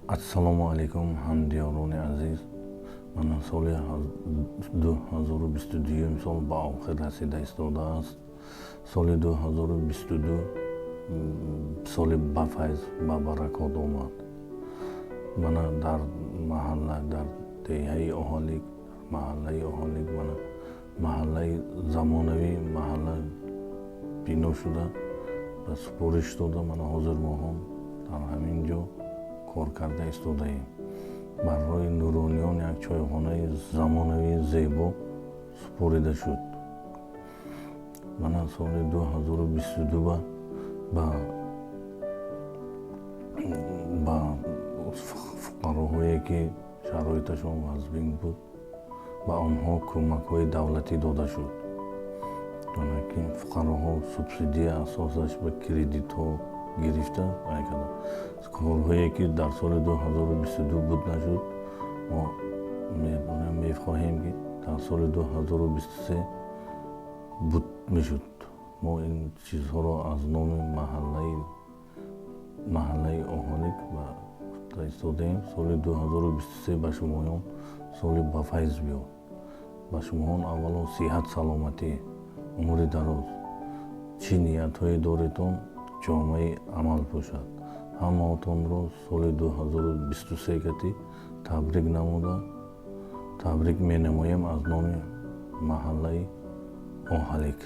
Ассалому алейкум ҳамдиёрони азиз. Мана соли 2022 сол ба охир расида истодааст. Соли 2022 соли ба файз ба баракот омад. Мана дар маҳалла дар деҳаи оҳалик маҳаллаи оҳалик мана маҳаллаи замонавӣ маҳалла бино шуда ба супориш дода мана ҳозир моҳо дар ҳамин ҷо кор карда истодаем. Барои нурониён як чойхонаи замонавии зебо супорида шуд. Мана соли 2022 ба фуқароҳое ки шароиташон вазбин буд ба онҳо кӯмакҳои давлатӣ дода шуд. Ки фуқароҳо субсидия асосаш ба кредитҳо гирифта корҳое ки дар соли 2022 буд нашуд, мо мехоҳем ки дар соли 2023 буд мешуд. Мо ин чизҳоро аз номи маҳаллаи оҳалик истодаем. Соли 2023 ба шумоён соли ба файз биёд. Ба шумоён аввало сиҳат саломатӣ, умри дароз. Чӣ ниятҳое доредон ҷомаи амал бошад. Ҳамаотонро соли 2023 гати табрик намуда табрик менамоем аз номи маҳаллаи оҳалик.